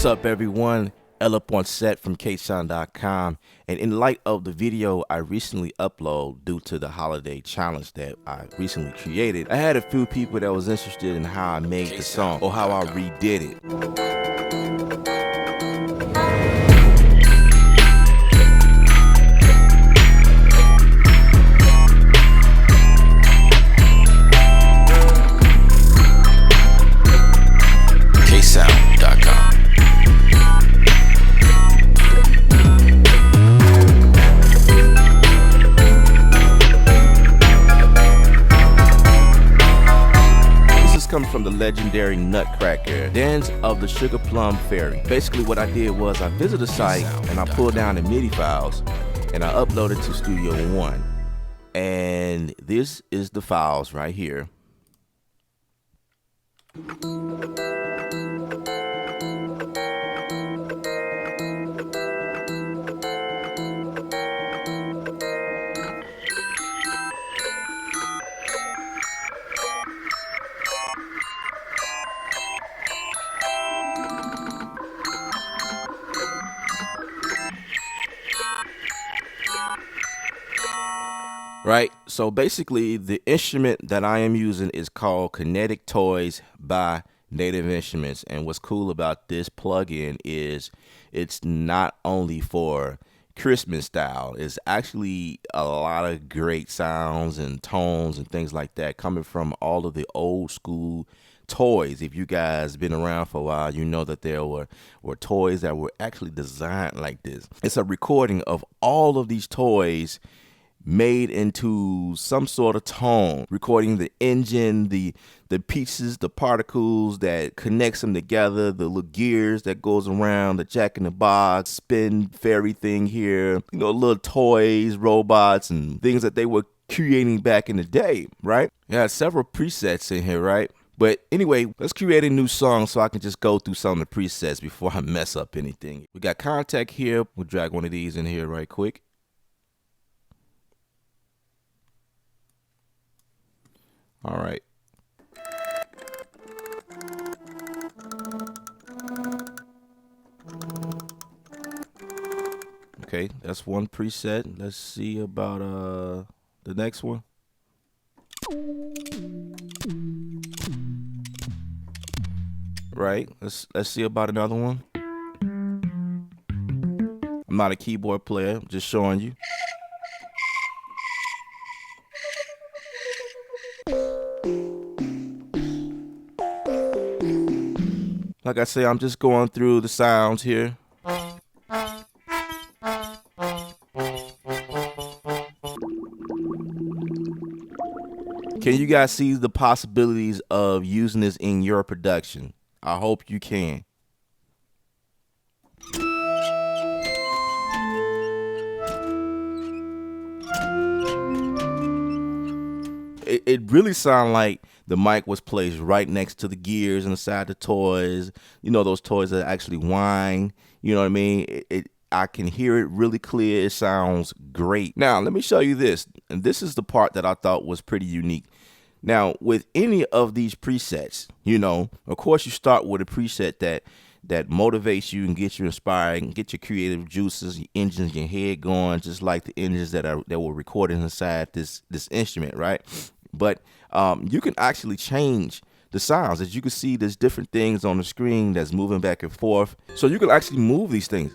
What's up, everyone? L up on set from ksound.com, and in light of the video I recently uploaded due to the holiday challenge that I recently created, I had a few people that was interested in how I made the song or how I redid it. Comes from the legendary Nutcracker, Dance of the Sugar Plum Fairy. Basically what I did was I visited the site and I pulled down the MIDI files and I uploaded to Studio One. And this is the files right here. Right, so basically the instrument that I am using is called Kinetic Toys by Native Instruments, and what's cool about this plugin is it's not only for Christmas style, it's actually a lot of great sounds and tones and things like that coming from all of the old school toys. If you guys been around for a while, you know that there were toys that were actually designed like this. It's a recording of all of these toys made into some sort of tone, recording the engine, the pieces, the particles that connects them together, the little gears that goes around, the jack-in-the-box, spin fairy thing here, you know, little toys, robots, and things that they were creating back in the day, right? Yeah, several presets in here, right? But anyway, let's create a new song so I can just go through some of the presets before I mess up anything. We got Contact here. We'll drag one of these in here right quick. All right. Okay, that's one preset. Let's see about the next one. Right. Let's see about another one. I'm not a keyboard player, I'm just showing you. Like I say, I'm just going through the sounds here. Can you guys see the possibilities of using this in your production? I hope you can. It really sounded like the mic was placed right next to the gears inside the toys. You know, those toys that actually whine. You know what I mean? I can hear it really clear. It sounds great. Now, let me show you this. And this is the part that I thought was pretty unique. Now, with any of these presets, you know, of course, you start with a preset that motivates you and gets you inspired and get your creative juices, your engines, your head going, just like the engines that were recorded inside this instrument, right? But you can actually change the sounds. As you can see, there's different things on the screen that's moving back and forth. So you can actually move these things.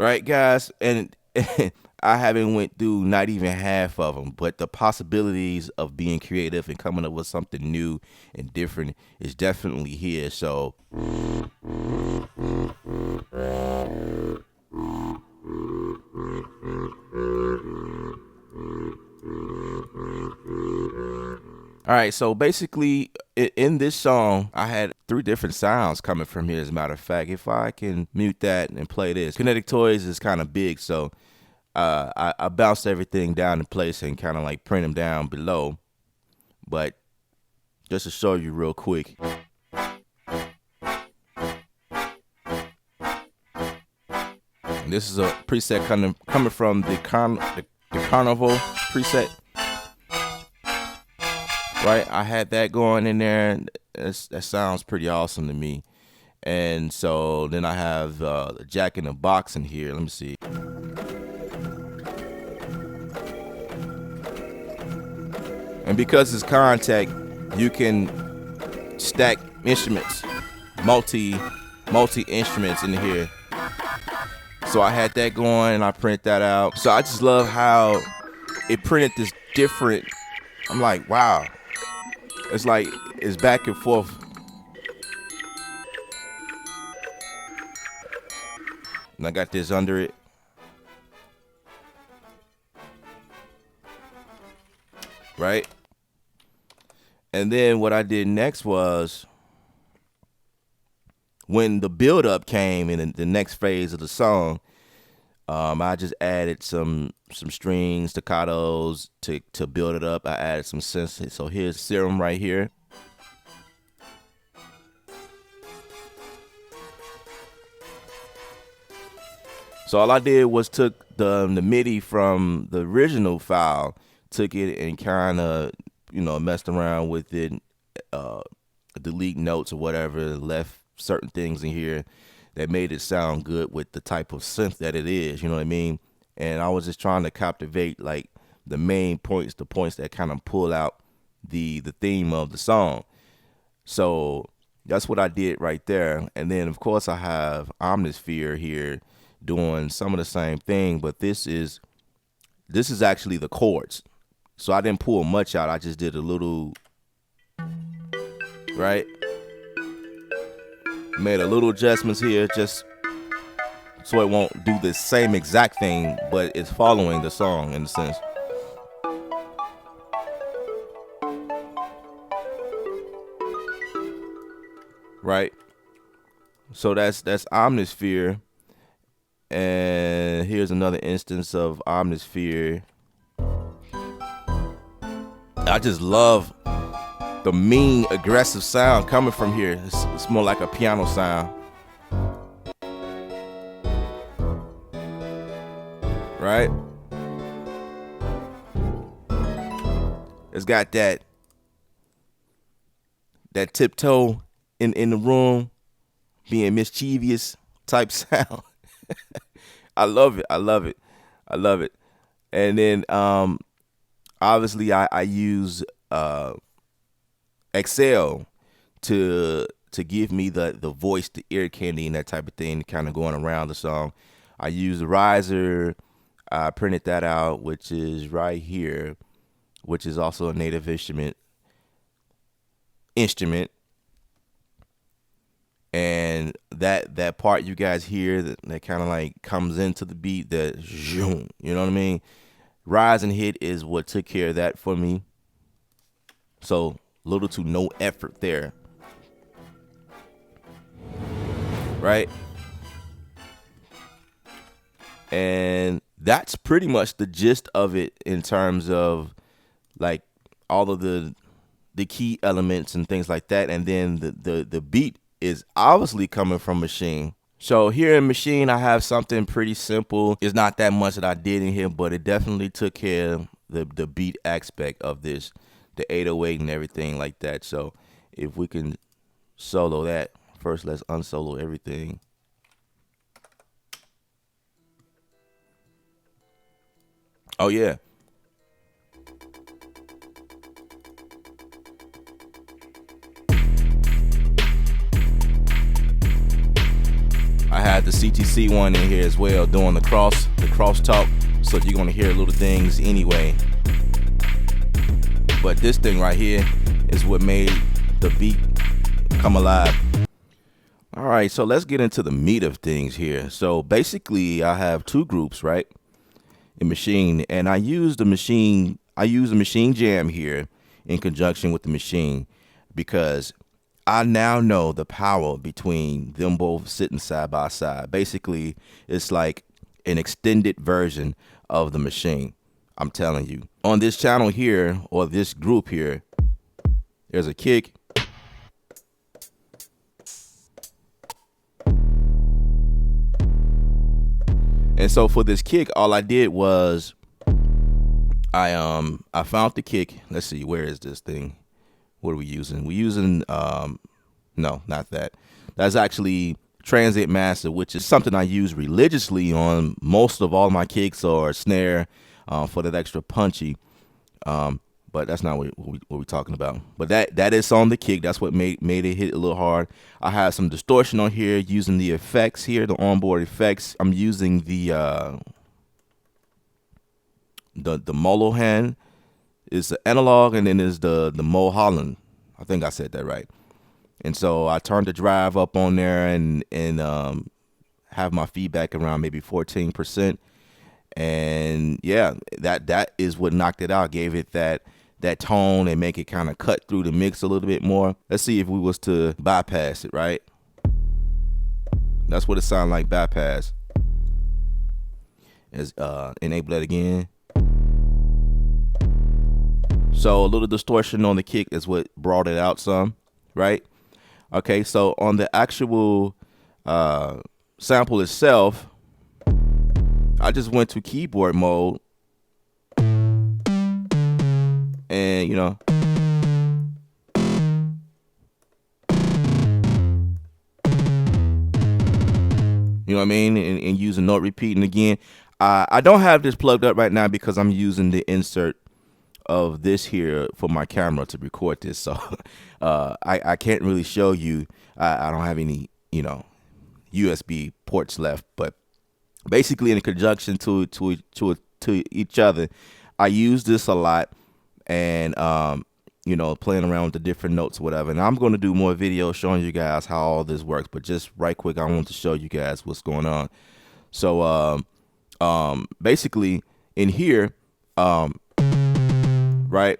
Right, guys, and I haven't went through not even half of them, but the possibilities of being creative and coming up with something new and different is definitely here. So All right, so basically in this song, I had three different sounds coming from here. As a matter of fact, if I can mute that and play this, Kinetic Toys is kind of big, so I bounced everything down in place and kind of like print them down below. But just to show you real quick. And this is a preset coming from the Carnival preset. Right, I had that going in there. That sounds pretty awesome to me. And so then I have the Jack in the Box in here. Let me see. And because it's Contact, you can stack instruments, multi instruments in here. So I had that going and I print that out. So I just love how it printed this different. I'm like, wow. It's like it's back and forth. And I got this under it. Right? And then what I did next was when the build up came in the next phase of the song, I just added some strings, staccatos to build it up. I added some synths. So here's Serum right here. So all I did was took the MIDI from the original file, took it and kind of, messed around with it, delete notes or whatever, left certain things in here that made it sound good with the type of synth that it is, you know what I mean? And I was just trying to captivate like the main points, the points that kind of pull out the theme of the song. So that's what I did right there. And then of course I have Omnisphere here doing some of the same thing, but this is actually the chords. So I didn't pull much out. I just did a little, right? Made a little adjustments here just so it won't do the same exact thing, but it's following the song in a sense. Right? So that's Omnisphere. And here's another instance of Omnisphere. I just love the mean, aggressive sound coming from here. It's more like a piano sound. Right? It's got that tiptoe in the room, being mischievous type sound. I love it. I love it. I love it. And then obviously I use Excel to give me the voice, the ear candy and that type of thing, kind of going around the song. I use the riser. I printed that out, which is right here, which is also a native instrument. And that part you guys hear that kind of like comes into the beat, that zoom, you know what I mean? Rise and hit is what took care of that for me. So little to no effort there. Right? And that's pretty much the gist of it in terms of like all of the key elements and things like that. And then the beat is obviously coming from Machine. So here in Machine, I have something pretty simple. It's not that much that I did in here, but it definitely took care of the beat aspect of this, the 808 and everything like that. So if we can solo that, first let's unsolo everything. Oh yeah. I had the CTC one in here as well, doing the cross talk, so you're gonna hear little things anyway. But this thing right here is what made the beat come alive. All right, so let's get into the meat of things here. So basically, I have two groups, right, in Machine, and I use the Machine Jam here in conjunction with the machine, because I now know the power between them both sitting side by side. Basically, it's like an extended version of the machine. I'm telling you. On this channel here, or this group here, there's a kick. And so for this kick, all I did was I found the kick. Let's see, where is this thing? What are we using? We're using no, not that. That's actually Transit Master, which is something I use religiously on most of all my kicks or snare, for that extra punchy. But that's not what we're talking about. But that is on the kick. That's what made it hit a little hard. I have some distortion on here using the effects here, the onboard effects. I'm using the Molohan is the analog, and then there's the Mulholland. I think I said that right. And so I turned the drive up on there and have my feedback around maybe 14%. And yeah, that is what knocked it out, gave it that tone and make it kind of cut through the mix a little bit more. Let's see if we was to bypass it, right? That's what it sounded like, bypass. As enable that again. So a little distortion on the kick is what brought it out some, right? Okay, so on the actual sample itself, I just went to keyboard mode, and you know, what I mean, and using note repeating again. I don't have this plugged up right now because I'm using the insert of this here for my camera to record this, so I can't really show you. I don't have any, USB ports left, but basically in conjunction to each other, I use this a lot, and playing around with the different notes or whatever. And I'm going to do more videos showing you guys how all this works, but just right quick, I want to show you guys what's going on. So basically in here, right,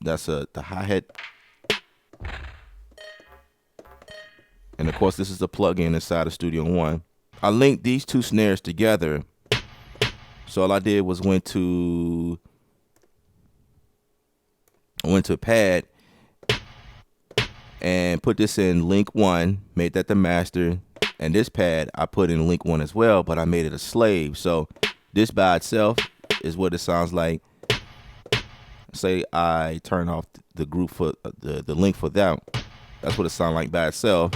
that's the hi-hat, and of course this is the plug-in inside of Studio One. I linked these two snares together, so all I did was went to pad and put this in link 1, made that the master, and this pad I put in link 1 as well, but I made it a slave. So this by itself is what it sounds like. Say I turn off the group for the link for that. That's what it sounds like by itself.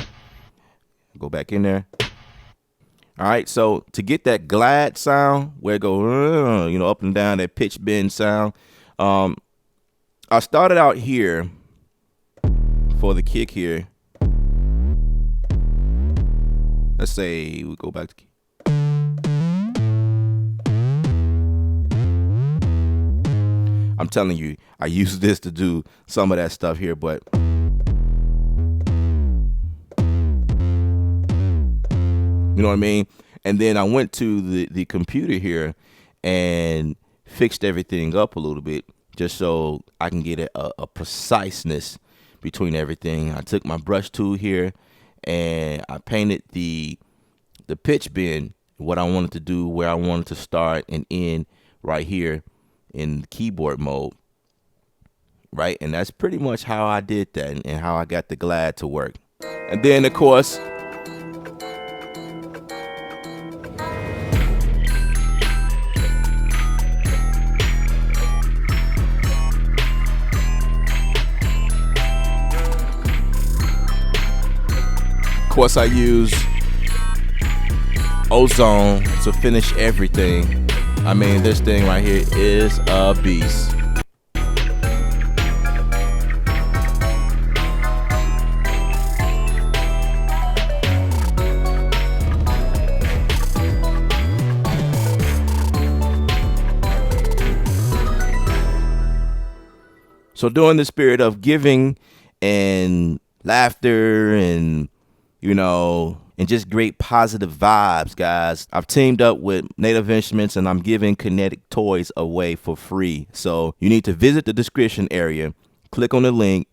Go back in there. All right, so to get that glad sound where it go, up and down, that pitch bend sound, I started out here for the kick here. Let's say we go back to key. I'm telling you, I use this to do some of that stuff here, but you know what I mean? And then I went to the computer here and fixed everything up a little bit just so I can get a preciseness between everything. I took my brush tool here and I painted the pitch bend, what I wanted to do, where I wanted to start and end right here in keyboard mode, right? And that's pretty much how I did that and how I got the glad to work. And then of course, I use Ozone to finish everything. I mean, this thing right here is a beast. So during the spirit of giving and laughter and and just great positive vibes, guys. I've teamed up with Native Instruments and I'm giving kinetic toys away for free. So you need to visit the description area, click on the link,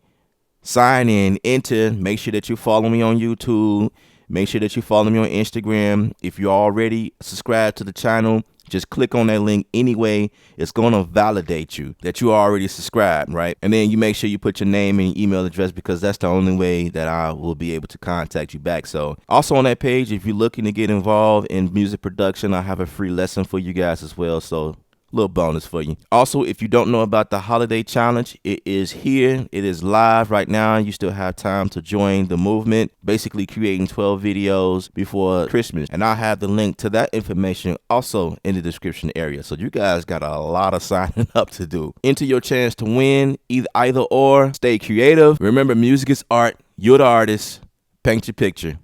sign in, enter, make sure that you follow me on YouTube, make sure that you follow me on Instagram. If you're already subscribed to the channel, just click on that link anyway. It's going to validate you that you are already subscribed, right? And then you make sure you put your name and your email address, because that's the only way that I will be able to contact you back. So also on that page, if you're looking to get involved in music production, I have a free lesson for you guys as well. So little bonus for you. Also, if you don't know about the holiday challenge, it is here. It is live right now. You still have time to join the movement, basically creating 12 videos before Christmas. And I'll have the link to that information also in the description area. So you guys got a lot of signing up to do. Enter your chance to win, either or. Stay creative. Remember, music is art. You're the artist. Paint your picture.